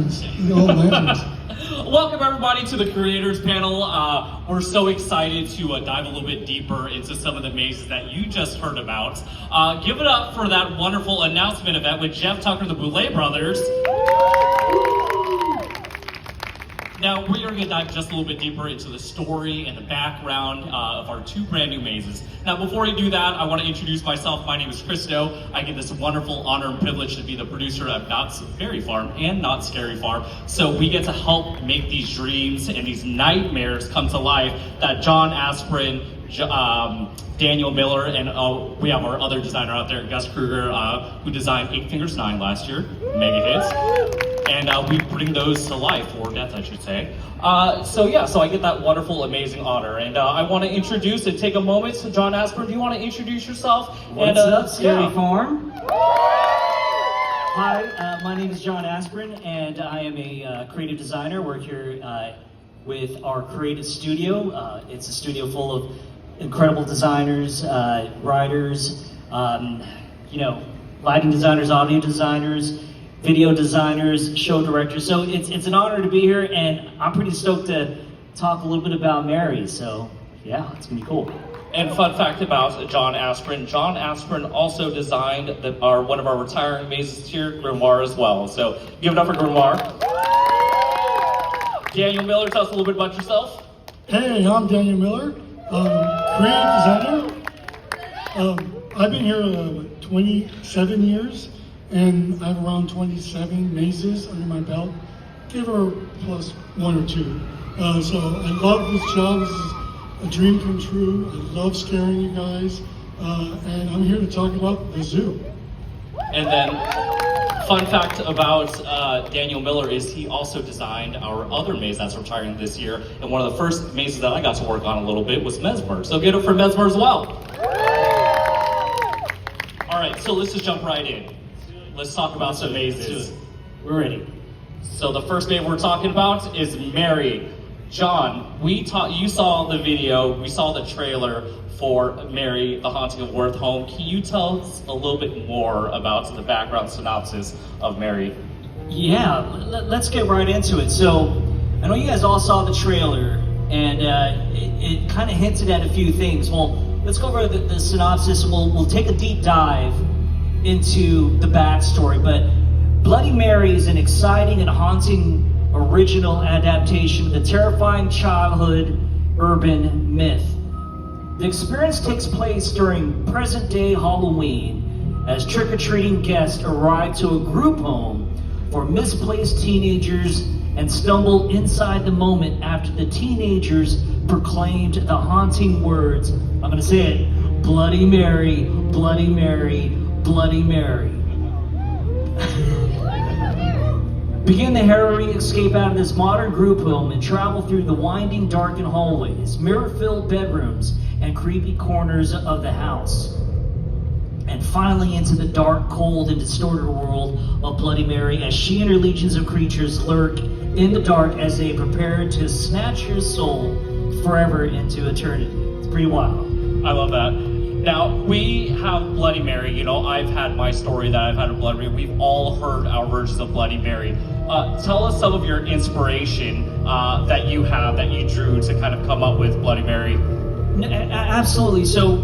lanterns. All lanterns. Welcome everybody to the creators panel. We're so excited to dive a little bit deeper into some of the mazes that you just heard about. Give it up for that wonderful announcement event with Jeff Tucker, the Boulay Brothers. Now we are going to dive just a little bit deeper into the story and the background of our two brand new mazes. Now before we do that, I want to introduce myself. My name is Christo. I get this wonderful honor and privilege to be the producer of Knott's Berry Farm and Knott's Scary Farm. So we get to help make these dreams and these nightmares come to life that John Aspirin, Daniel Miller, and we have our other designer out there, Gus Kruger, who designed Eight Fingers 9 last year, mega hits. And we bring those to life, or death, I should say. So I get that wonderful, amazing honor. And I want to introduce and take a moment. So John Aspirin, do you want to introduce yourself? What's up, Scary Farm? Hi, my name is John Aspirin, and I am a creative designer. Work here with our creative studio. It's a studio full of incredible designers, writers, lighting designers, audio designers, video designers, show directors. So it's an honor to be here, and I'm pretty stoked to talk a little bit about Mary. So yeah, it's gonna be cool. And fun fact about John Aspirin also designed one of our retiring mazes here, Grimoire, as well. So give it up for Grimoire. Daniel Miller, tell us a little bit about yourself. Hey, I'm Daniel Miller, creative designer. I've been here 27 years. And I have around 27 mazes under my belt, give or plus one or two. So I love this job. This is a dream come true. I love scaring you guys. And I'm here to talk about the zoo. And then, fun fact about Daniel Miller is he also designed our other maze that's retiring this year. And one of the first mazes that I got to work on a little bit was Mesmer. So get it for Mesmer as well. All right, so let's just jump right in. Let's talk about some mazes. We're ready. So the first maze we're talking about is Mary. John, you saw the video, we saw the trailer for Mary, The Haunting of Worth Home. Can you tell us a little bit more about the background synopsis of Mary? Yeah, let's get right into it. So I know you guys all saw the trailer, and it kind of hinted at a few things. Well, let's go over the synopsis, and we'll take a deep dive into the backstory. But Bloody Mary is an exciting and haunting original adaptation of the terrifying childhood urban myth. The experience takes place during present-day Halloween as trick-or-treating guests arrive to a group home for misplaced teenagers and stumble inside the moment after the teenagers proclaimed the haunting words, I'm going to say it, Bloody Mary, Bloody Mary, Bloody Mary. Begin the harrowing escape out of this modern group home and travel through the winding, darkened hallways, mirror-filled bedrooms, and creepy corners of the house. And finally into the dark, cold, and distorted world of Bloody Mary as she and her legions of creatures lurk in the dark as they prepare to snatch your soul forever into eternity. It's pretty wild. I love that. Now, we have Bloody Mary. I've had my story that I've had of Bloody Mary. We've all heard our versions of Bloody Mary. Tell us some of your inspiration that you have, that you drew to kind of come up with Bloody Mary. Absolutely. So,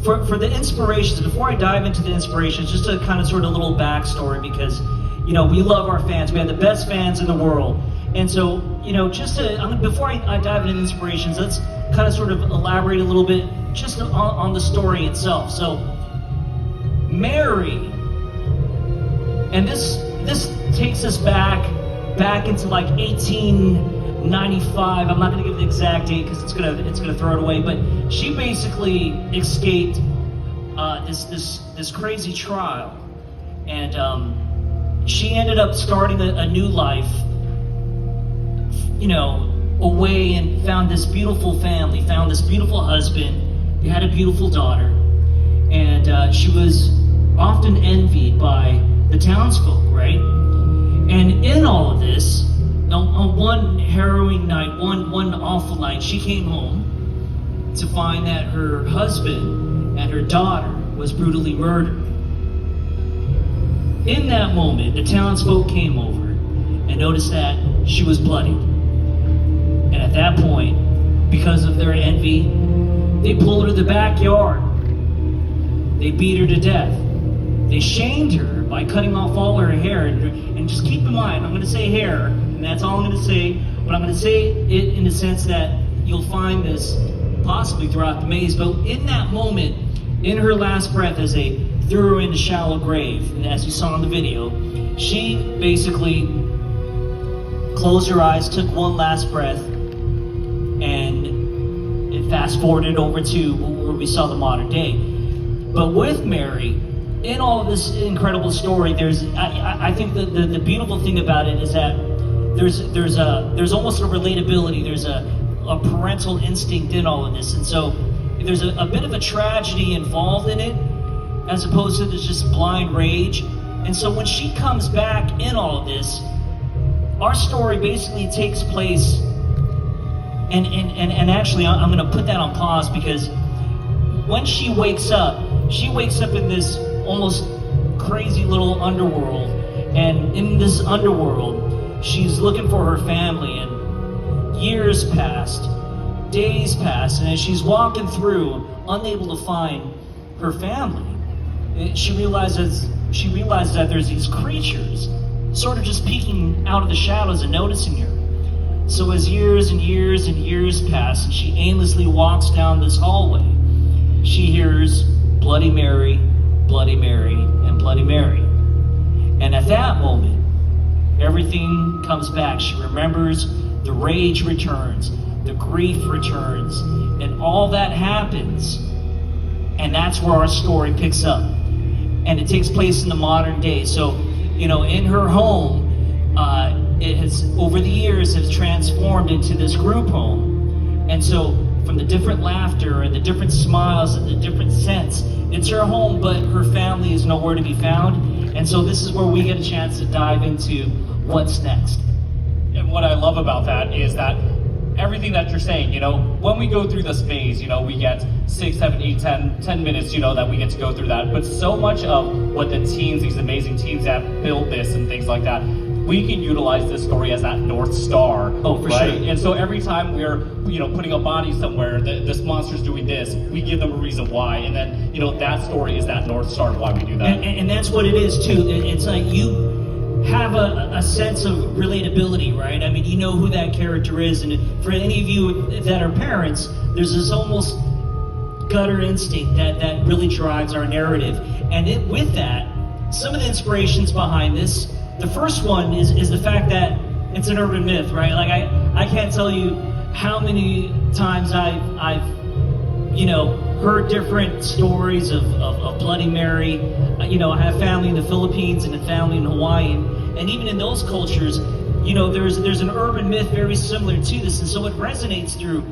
for the inspirations, before I dive into the inspirations, just a kind of sort of little backstory, because, we love our fans. We have the best fans in the world. And so, before I dive into the inspirations, let's kind of sort of elaborate a little bit just on the story itself. So, Mary, and this takes us back into like 1895. I'm not going to give the exact date because it's gonna throw it away. But she basically escaped this crazy trial, and she ended up starting a new life, away, and found this beautiful family, found this beautiful husband. They had a beautiful daughter, and she was often envied by the townsfolk, right? And in all of this, on one harrowing night, one awful night, she came home to find that her husband and her daughter was brutally murdered. In that moment, the townsfolk came over noticed that she was bloodied. And at that point, because of their envy, they pulled her to the backyard. They beat her to death. They shamed her by cutting off all her hair. And just keep in mind, I'm going to say hair, and that's all I'm going to say, but I'm going to say it in the sense that you'll find this possibly throughout the maze. But in that moment, in her last breath, as they threw her in the shallow grave, and as you saw in the video, she basically closed her eyes, took one last breath, and it fast forwarded over to where we saw the modern day. But with Mary, in all of this incredible story, I think the beautiful thing about it is that there's almost a relatability. There's a parental instinct in all of this, and so there's a bit of a tragedy involved in it, as opposed to this just blind rage. And so when she comes back in all of this, our story basically takes place, and actually I'm going to put that on pause, because when she wakes up in this almost crazy little underworld, and in this underworld, she's looking for her family, and years passed, days passed, and as she's walking through, unable to find her family, she realizes that there's these creatures sort of just peeking out of the shadows and noticing her. So as years and years and years pass, and she aimlessly walks down this hallway, she hears Bloody Mary, Bloody Mary, and Bloody Mary. And at that moment, everything comes back. She remembers, the rage returns, the grief returns, and all that happens. And that's where our story picks up. And it takes place in the modern day. So, in her home, it has, over the years, has transformed into this group home. And so, from the different laughter and the different smiles and the different scents, it's her home, but her family is nowhere to be found. And so this is where we get a chance to dive into what's next. And what I love about that is that everything that you're saying, when we go through this phase, we get 6, 7, 8, 10 minutes, that we get to go through that. But so much of what the teens, these amazing teens that build this and things like that, we can utilize this story as that North Star. Oh, for right? sure. And so every time we're, putting a body somewhere, this monster's doing this, we give them a reason why. And then, that story is that North Star of why we do that. And that's what it is, too. It's like you have a sense of relatability, right? I mean, you know who that character is. And for any of you that are parents, there's this almost gutter instinct that really drives our narrative. And with that, some of the inspirations behind this, the first one is the fact that it's an urban myth, right? Like I can't tell you how many times I've heard different stories of Bloody Mary. I have family in the Philippines and a family in Hawaii, and even in those cultures, there's an urban myth very similar to this, and so it resonates through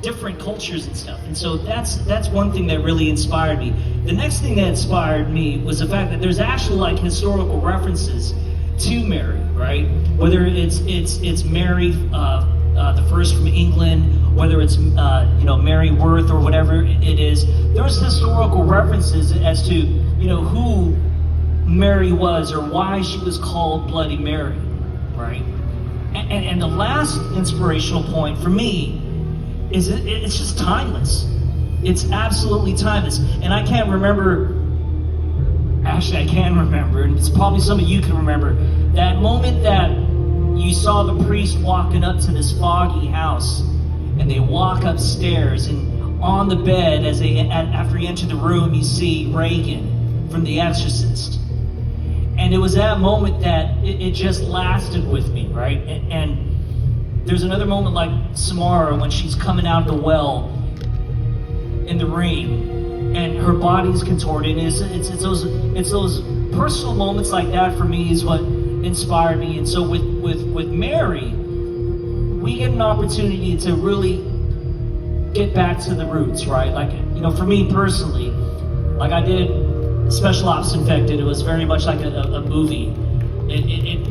different cultures and stuff. And so that's one thing that really inspired me. The next thing that inspired me was the fact that there's actually historical references to Mary, right? Whether it's Mary, the first from England, whether it's Mary Worth or whatever it is. There's historical references as to who Mary was or why she was called Bloody Mary, right? And the last inspirational point for me is it's just timeless. It's absolutely timeless, and I can't remember. Actually, I can remember, and it's probably some of you can remember, that moment that you saw the priest walking up to this foggy house, and they walk upstairs, and on the bed, after you enter the room, you see Regan from The Exorcist. And it was that moment that it just lasted with me, right? And there's another moment like Samara when she's coming out of the well in the rain, and her body's contorted. It's those personal moments like that for me is what inspired me. And so with Mary, we get an opportunity to really get back to the roots, right? Like, for me personally, like I did Special Ops Infected. It was very much like a movie.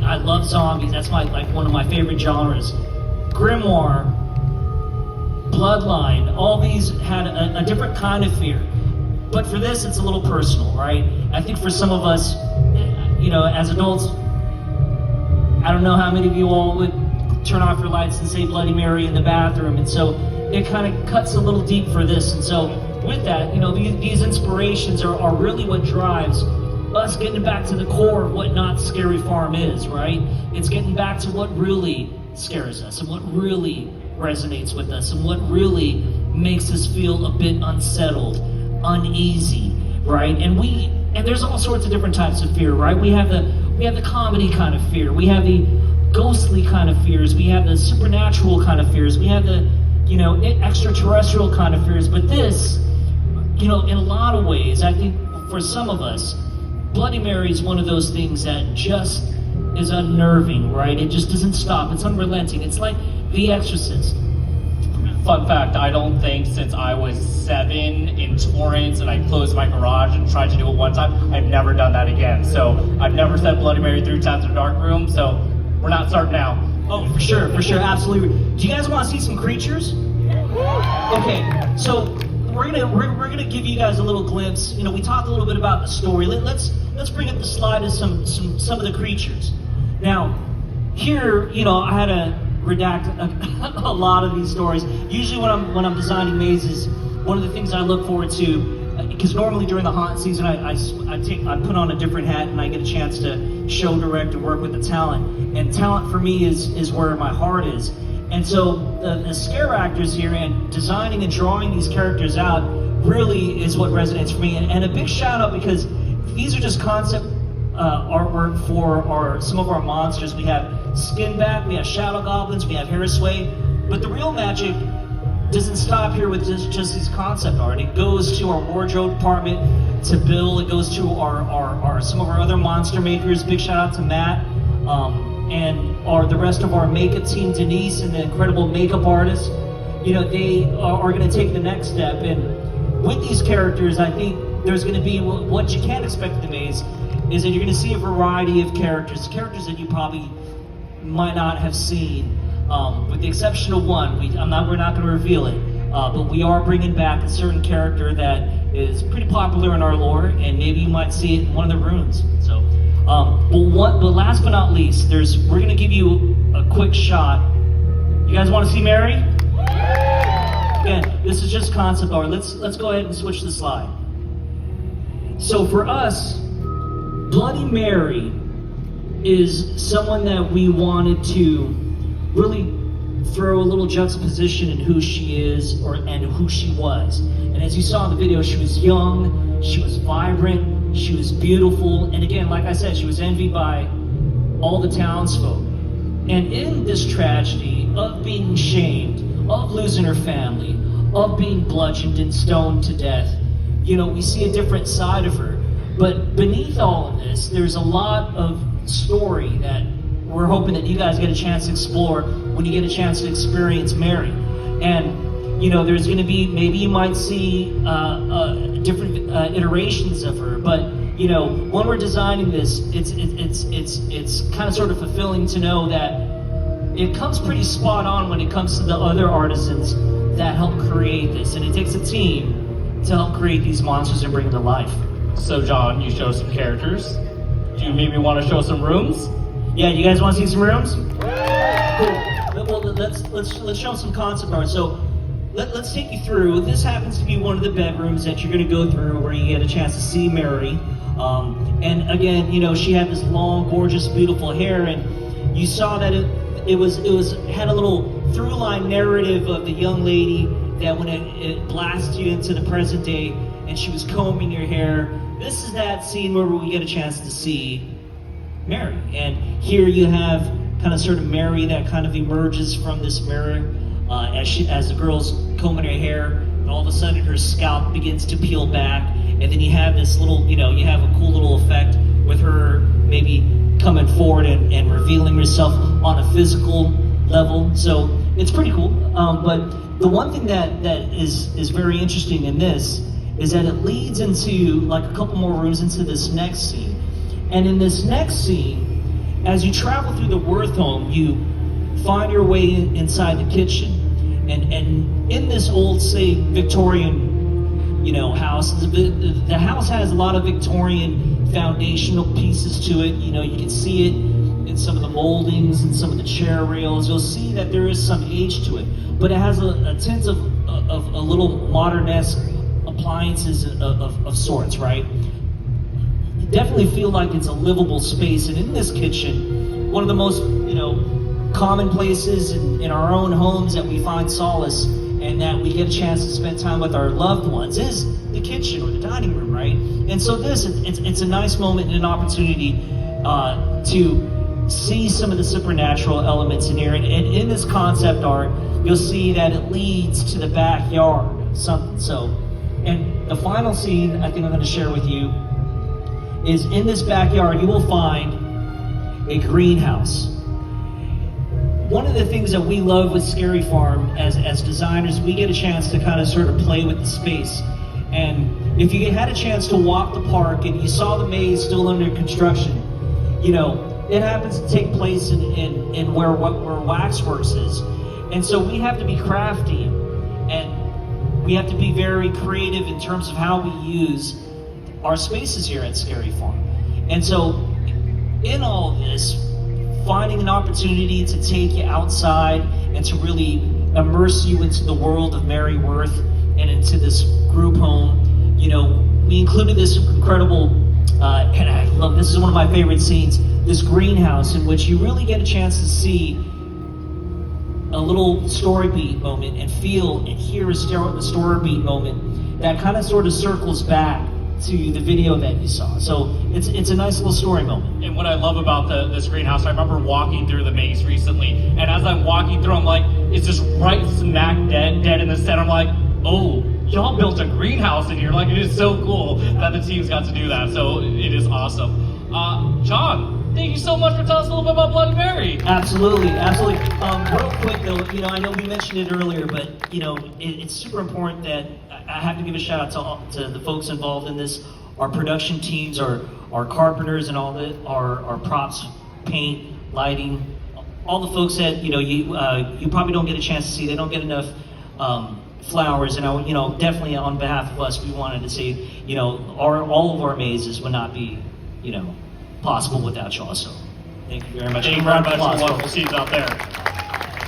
I love zombies. That's one of my favorite genres. Grimoire, Bloodline, all these had a different kind of fear. But for this, it's a little personal, right? I think for some of us, as adults, I don't know how many of you all would turn off your lights and say Bloody Mary in the bathroom, and so it kind of cuts a little deep for this. And so with that, these inspirations are really what drives us getting back to the core of what Knott's Scary Farm is, right? It's getting back to what really scares us and what really resonates with us and what really makes us feel a bit unsettled, uneasy, right? And there's all sorts of different types of fear, right? We have the comedy kind of fear, we have the ghostly kind of fears, we have the supernatural kind of fears, we have the extraterrestrial kind of fears. But this, in a lot of ways, I think for some of us, Bloody Mary is one of those things that just is unnerving, right? It just doesn't stop. It's unrelenting. It's like The Exorcist. Fun fact, I don't think since I was 7 in Torrance and I closed my garage and tried to do it one time, I've never done that again. So I've never said Bloody Mary 3 times in a dark room, so we're not starting now. Oh, for sure, absolutely. Do you guys want to see some creatures? Okay, so we're gonna give you guys a little glimpse. We talked a little bit about the story. Let's bring up the slide of some of the creatures. Now, here, I had to redact a lot of these stories. Usually, when I'm designing mazes, one of the things I look forward to, because normally during the haunt season, I put on a different hat and I get a chance to show, direct, and work with the talent. And talent for me is where my heart is. And so the scare actors here and designing and drawing these characters out really is what resonates for me. And a big shout out, because these are just concept artwork for some of our monsters. We have Skinback, we have Shadow Goblins, we have Harrisway. But the real magic doesn't stop here with just these concept art. It goes to our wardrobe department, to Bill. It goes to some of our other monster makers. Big shout out to Matt. And the rest of our makeup team, Denise and the incredible makeup artists. They are going to take the next step. And with these characters, I think there's going to be what you can't expect in the maze is that you're going to see a variety of characters that you probably might not have seen, with the exception of one. We're not going to reveal it, but we are bringing back a certain character that is pretty popular in our lore, and maybe you might see it in one of the runes. So. But last but not least, we're going to give you a quick shot. You guys want to see Mary? Again, this is just concept art. Let's go ahead and switch the slide. So for us, Bloody Mary is someone that we wanted to really throw a little juxtaposition in who she is and who she was. And as you saw in the video, she was young, she was vibrant, she was beautiful, and again, like I said, she was envied by all the townsfolk. And in this tragedy of being shamed, of losing her family, of being bludgeoned and stoned to death, we see a different side of her. But beneath all of this, there's a lot of story that we're hoping that you guys get a chance to explore when you get a chance to experience Mary. And there's going to be, maybe you might see different iterations of her, but when we're designing this, it's kind of sort of fulfilling to know that it comes pretty spot on when it comes to the other artisans that help create this, and it takes a team to help create these monsters and bring them to life. So John, you show some characters. Do you maybe want to show some rooms? Yeah, you guys want to see some rooms? Cool. Well, let's show some concept art. So. Let's take you through. This happens to be one of the bedrooms that you're going to go through, where you get a chance to see Mary. And again, she had this long, gorgeous, beautiful hair, and you saw that it had a little through line narrative of the young lady that when it blasts you into the present day, and she was combing your hair. This is that scene where we get a chance to see Mary, and here you have kind of sort of Mary that kind of emerges from this mirror. As the girl's combing her hair, and all of a sudden her scalp begins to peel back, and then you have this little, you have a cool little effect with her maybe coming forward and revealing herself on a physical level. So it's pretty cool. But the one thing that is very interesting in this is that it leads into like a couple more rooms into this next scene. And in this next scene, as you travel through the Worth home, you find your way inside the kitchen. And in this old, say, Victorian, house, the house has a lot of Victorian foundational pieces to it. You can see it in some of the moldings and some of the chair rails, you'll see that there is some age to it, but it has a tint of a little modern-esque appliances of sorts, right? You definitely feel like it's a livable space, and in this kitchen, one of the most, common places in our own homes that we find solace and that we get a chance to spend time with our loved ones is the kitchen or the dining room, right? And so it's a nice moment and an opportunity to see some of the supernatural elements in here. And in this concept art, you'll see that it leads to the backyard, something. So, and the final scene I think I'm going to share with you is in this backyard, you will find a greenhouse. One of the things that we love with Scary Farm as designers, we get a chance to kind of sort of play with the space. And if you had a chance to walk the park and you saw the maze still under construction, it happens to take place in where Waxworks is. And so we have to be crafty and we have to be very creative in terms of how we use our spaces here at Scary Farm. And so in all of this, finding an opportunity to take you outside and to really immerse you into the world of Mary Worth and into this group home, we included this incredible, and I love, this is one of my favorite scenes, this greenhouse in which you really get a chance to see a little story beat moment and feel and hear a story beat moment that kind of sort of circles back to the video that you saw. So it's a nice little story moment. And what I love about this greenhouse, I remember walking through the maze recently, and as I'm walking through, I'm like, it's just right smack dead in the center. I'm like, oh, y'all built a greenhouse in here. Like, it is so cool that the teams got to do that. So it is awesome. John, thank you so much for telling us a little bit about Bloody Mary. Absolutely. Real quick though, I know we mentioned it earlier, but it's super important that I have to give a shout out to the folks involved in this, our production teams, our carpenters, and all our props, paint, lighting, all the folks that you probably don't get a chance to see. They don't get enough flowers, and definitely on behalf of us, we wanted to say all of our mazes would not be possible without y'all. So thank you very much. Thank you very much. Wonderful scenes out there.